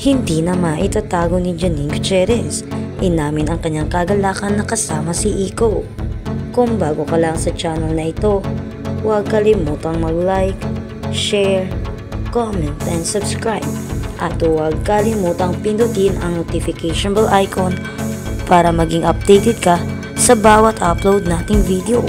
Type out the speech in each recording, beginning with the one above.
Hindi na maitatago ni Janine Gutierrez. Inamin ang kanyang kagalakan na kasama si Iko. Kung bago ka lang sa channel na ito, huwag kalimutang mag-like, share, comment, and subscribe. At huwag kalimutang pindutin ang notification bell icon para maging updated ka sa bawat upload nating video.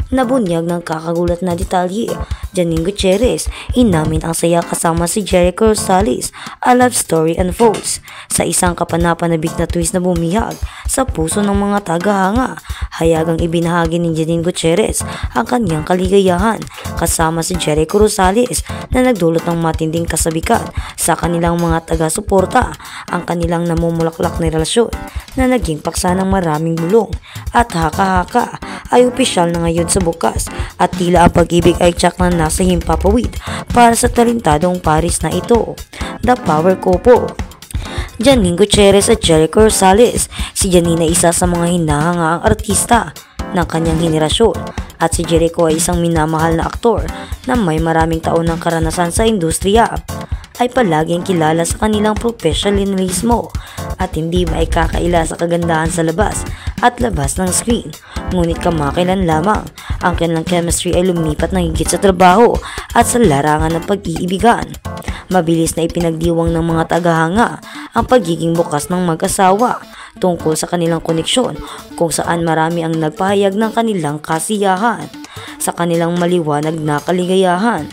Nabunyag ng kakagulat na detalye, Janine Gutierrez inamin ang saya kasama si Jericho Rosales. A love story unfolds sa isang kapanapanabik na twist na bumihag sa puso ng mga tagahanga. Hayagang ibinahagi ni Janine Gutierrez ang kanyang kaligayahan kasama si Jericho Rosales na nagdulot ng matinding kasabikan sa kanilang mga taga-suporta. Ang kanilang namumulaklak na relasyon na naging paksa ng maraming bulong at haka-haka ay opisyal na ngayon sa bukas at tila ang pag-ibig ay tsak na nasa himpapawid para sa talentadong paris na ito. The Power Couple, Janine Gutierrez at Jericho Rosales. Si Janine ay isa sa mga hinahangaang artista ng kanyang henerasyon at si Jericho ay isang minamahal na aktor na may maraming taon ng karanasan sa industriya. Ay palaging kilala sa kanilang professionalismo at hindi maikakaila sa kagandahan sa labas at labas ng screen. Ngunit kamakailan lamang ang kanilang chemistry ay lumipat ng higit sa trabaho at sa larangan ng pag-iibigan. Mabilis na ipinagdiwang ng mga tagahanga ang pagiging bukas ng mag-asawa tungkol sa kanilang koneksyon, kung saan marami ang nagpahayag ng kanilang kasiyahan sa kanilang maliwanag na kaligayahan.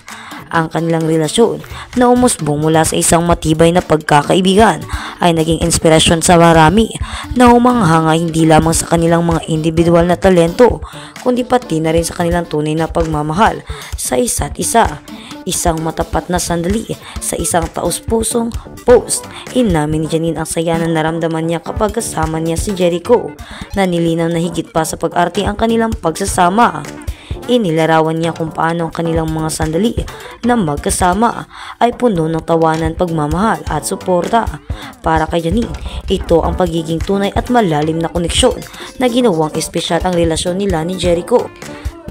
Ang kanilang relasyon na umusbong mula sa isang matibay na pagkakaibigan ay naging inspirasyon sa marami na humanghanga hindi lamang sa kanilang mga individual na talento, kundi pati na rin sa kanilang tunay na pagmamahal sa isa't isa. Isang matapat na sandali sa isang taus-pusong post. Inamin ni Janine ang saya na naramdaman niya kapag kasama niya si Jericho, na nilinaw na higit pa sa pag-arte ang kanilang pagsasama. Inilarawan niya kung paano ang kanilang mga sandali na magkasama ay puno ng tawanan, pagmamahal at suporta. Para kay Janine, ito ang pagiging tunay at malalim na koneksyon na ginawang espesyal ang relasyon nila ni Jericho.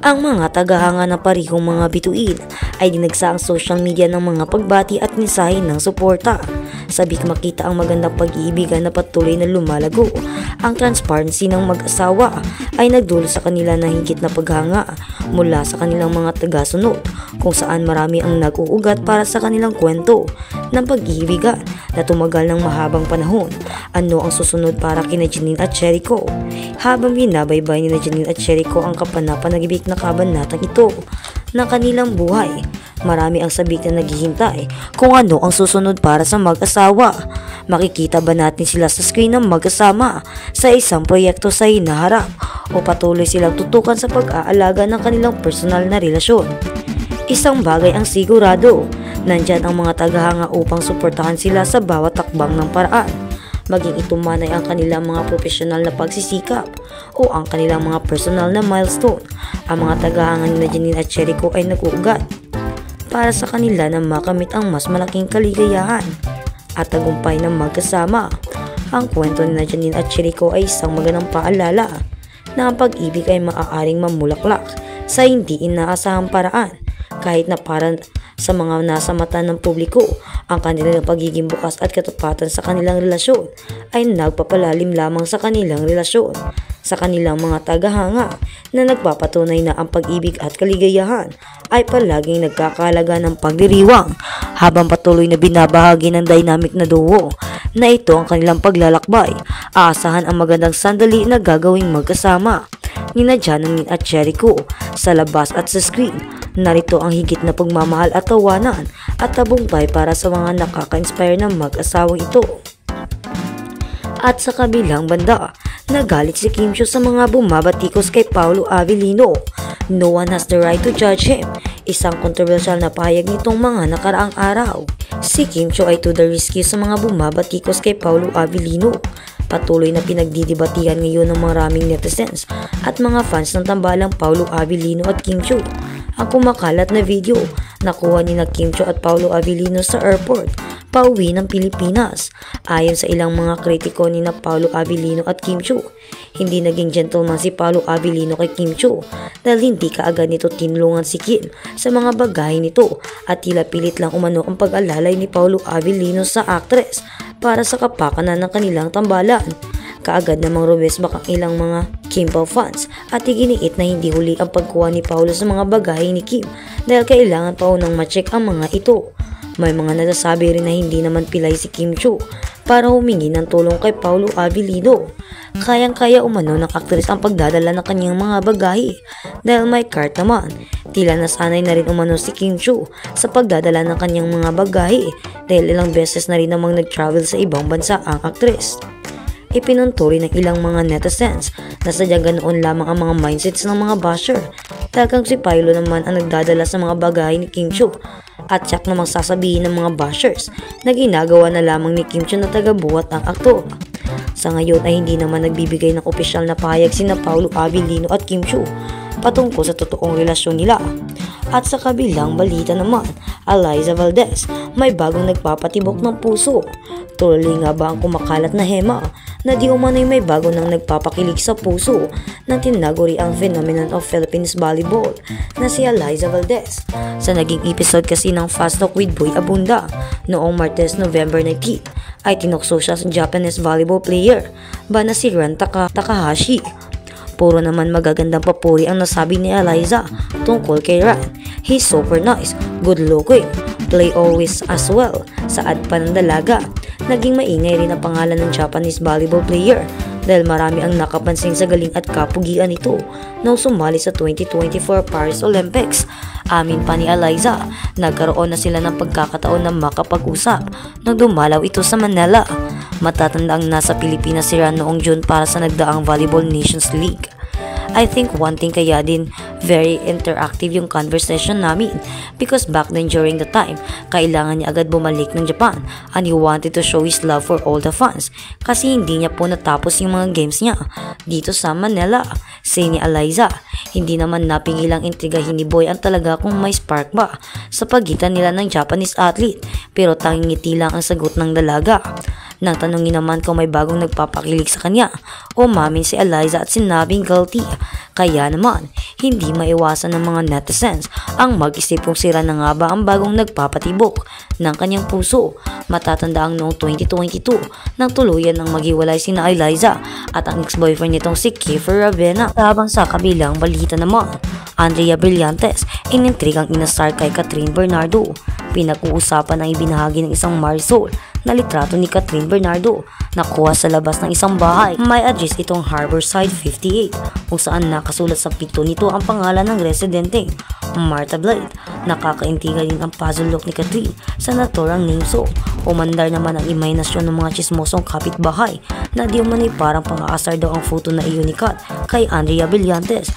Ang mga tagahanga ng parihong mga bituin ay dinagsa ang social media ng mga pagbati at mensahe ng suporta. Sabik makita ang magandang pag-iibigan na patuloy na lumalago. Ang transparency ng mag-asawa ay nagdulot sa kanila ng higit na paghanga mula sa kanilang mga tagasunod, kung saan marami ang nag-uugat para sa kanilang kwento ng pag-iibigan na tumagal ng mahabang panahon. Ano ang susunod para kina Janine at Jericho? Habang binabaybay ni Janine at Jericho ang kapanapanagibik na kabanatang ito ng kanilang buhay, marami ang sabik na naghihintay kung ano ang susunod para sa mag-asawa. Makikita ba natin sila sa screen ng magkasama sa isang proyekto sa hinaharap, o patuloy silang tutukan sa pag-aalaga ng kanilang personal na relasyon? Isang bagay ang sigurado, nandyan ang mga tagahanga upang suportahan sila sa bawat takbang ng paraan. Maging ito man ay ang kanilang mga profesional na pagsisikap o ang kanilang mga personal na milestone. Ang mga tagahanga ni Janine at Jericho ay nag-uugat para sa kanila na makamit ang mas malaking kaligayahan at tagumpay ng magkasama. Ang kwento ni Janine at Jericho ay isang magandang paalala na ang pag-ibig ay maaaring mamulaklak sa hindi inaasahang paraan, kahit na para sa mga nasa mata ng publiko. Ang kanilang pagiging bukas at katapatan sa kanilang relasyon ay nagpapalalim lamang sa kanilang relasyon sa kanilang mga tagahanga, na nagpapatunay na ang pag-ibig at kaligayahan ay palaging nagkakalaga ng pagdiriwang habang patuloy na binabahagi ng dynamic na duo na ito ang kanilang paglalakbay. Aasahan ang magandang sandali na gagawing magkasama ni Janine at Jericho sa labas at sa screen. Narito ang higit na pagmamahal at tawanan at tabumpay para sa mga nakaka-inspire ng mag-asawang ito. At sa kabilang banda, nagalit si Kim Chiu sa mga bumabatikos kay Paolo Avellino. No one has the right to judge him. Isang kontrobersyal na pahayag nitong mga nakaraang araw. Si Kim Chiu ay to the rescue sa mga bumabatikos kay Paolo Avellino. Patuloy na pinagdidibatihan ngayon ng maraming netizens at mga fans ng tambalang Paolo Avellino at Kim Chiu ang kumakalat na video nakuha ni Kim Chiu at Paolo Avellino sa airport pauwi ng Pilipinas. Ayon sa ilang mga kritiko ni na Paolo Abilino at Kim Chiu, hindi naging gentleman si Paolo Abilino kay Kim Chiu dahil hindi kaagad nito tinulungan si Kim sa mga bagay nito at tila pilit lang umano ang pag-alalay ni Paolo Abilino sa actress para sa kapakanan ng kanilang tambalan. Kaagad namang rumesbak ang ilang mga Kim Pao fans at iginiit na hindi huli ang pagkuha ni Paolo sa mga bagay ni Kim dahil kailangan pa unang ma-check ang mga ito. May mga nagsasabi rin na hindi naman pilay si Kim Chiu para humingi ng tulong kay Paolo Abilino. Kayang-kaya umano ng aktres ang pagdadala ng kanyang mga bagahe dahil may cart naman. Tila nasanay na rin umano si Kim Chiu sa pagdadala ng kanyang mga bagahe dahil ilang beses na rin namang nag-travel sa ibang bansa ang aktres. Ipinuntori ng ilang mga netizens na sadyang ganoon lamang ang mga mindsets ng mga basher. Talagang si Paolo naman ang nagdadala sa mga bagay ni Kim Chiu at tiyak namang sasabihin ng mga bashers na ginagawa na lamang ni Kim Chiu na tagabuhat ang aktor. Sa ngayon ay hindi naman nagbibigay ng opisyal na pahayag sina Paolo Abilino at Kim Chiu patungkol sa totoong relasyon nila. At sa kabilang balita naman, Eliza Valdez may bagong nagpapatibok ng puso. Tuloy nga ba ang kumakalat na hema na di umano'y may bago nang nagpapakilig sa puso ng tinaguri ang phenomenon of Philippines volleyball na si Eliza Valdez. Sa naging episode kasi ng Fast Talk with Boy Abunda noong Martes, November 19 ay tinukso siya sa Japanese volleyball player ba na si Ran Takahashi. Puro naman magagandang papuri ang nasabi ni Eliza tungkol kay Ran. He's super nice, good looking, play always as well, saad pa ng dalaga. Naging maingay rin ang pangalan ng Japanese volleyball player dahil marami ang nakapansin sa galing at kapugian nito nang sumali sa 2024 Paris Olympics. Amin pa ni Eliza, nagkaroon na sila ng pagkakataon na makapag-usap nang dumalaw ito sa Manila. Matatanda ang nasa Pilipinas si Ran noong June para sa nagdaang Volleyball Nations League. I think one thing kaya din very interactive yung conversation namin because back then during the time, kailangan niya agad bumalik ng Japan and he wanted to show his love for all the fans kasi hindi niya po natapos yung mga games niya dito sa Manila. Say ni Eliza, hindi naman napigilang intrigahin ni Boy ang talaga kung may spark ba sa pagitan nila ng Japanese athlete pero tanging ngiti lang ang sagot ng dalaga. Nang tanungin naman kung may bagong nagpapakilig sa kanya, umamin si Eliza at sinabing guilty. Kaya naman, hindi maiwasan ng mga netizens ang mag-isip kung sira na nga ba ang bagong nagpapatibok ng kanyang puso. Matatanda ang noong 2022 nang tuluyan ng maghiwalay sina Eliza at ang ex-boyfriend nitong si Kiefer Ravena. Habang sa kabilang balita naman, Andrea Brillantes inintrigang inastar kay Catherine Bernardo. Pinag-uusapan ang ibinahagi ng isang Marisol na litrato ni Catherine Bernardo nakuha sa labas ng isang bahay. May address itong Harborside 58 kung saan nakasulat sa pinto nito ang pangalan ng residente, Martha Blade. Nakakaintiga din ang puzzle look ni Catherine sa naturang name so. Umandar naman ang imahinasyon ng mga chismosong kapitbahay na di umano'y parang pang-aasar daw ang photo na iyon ni Kat kay Andrea Brillantes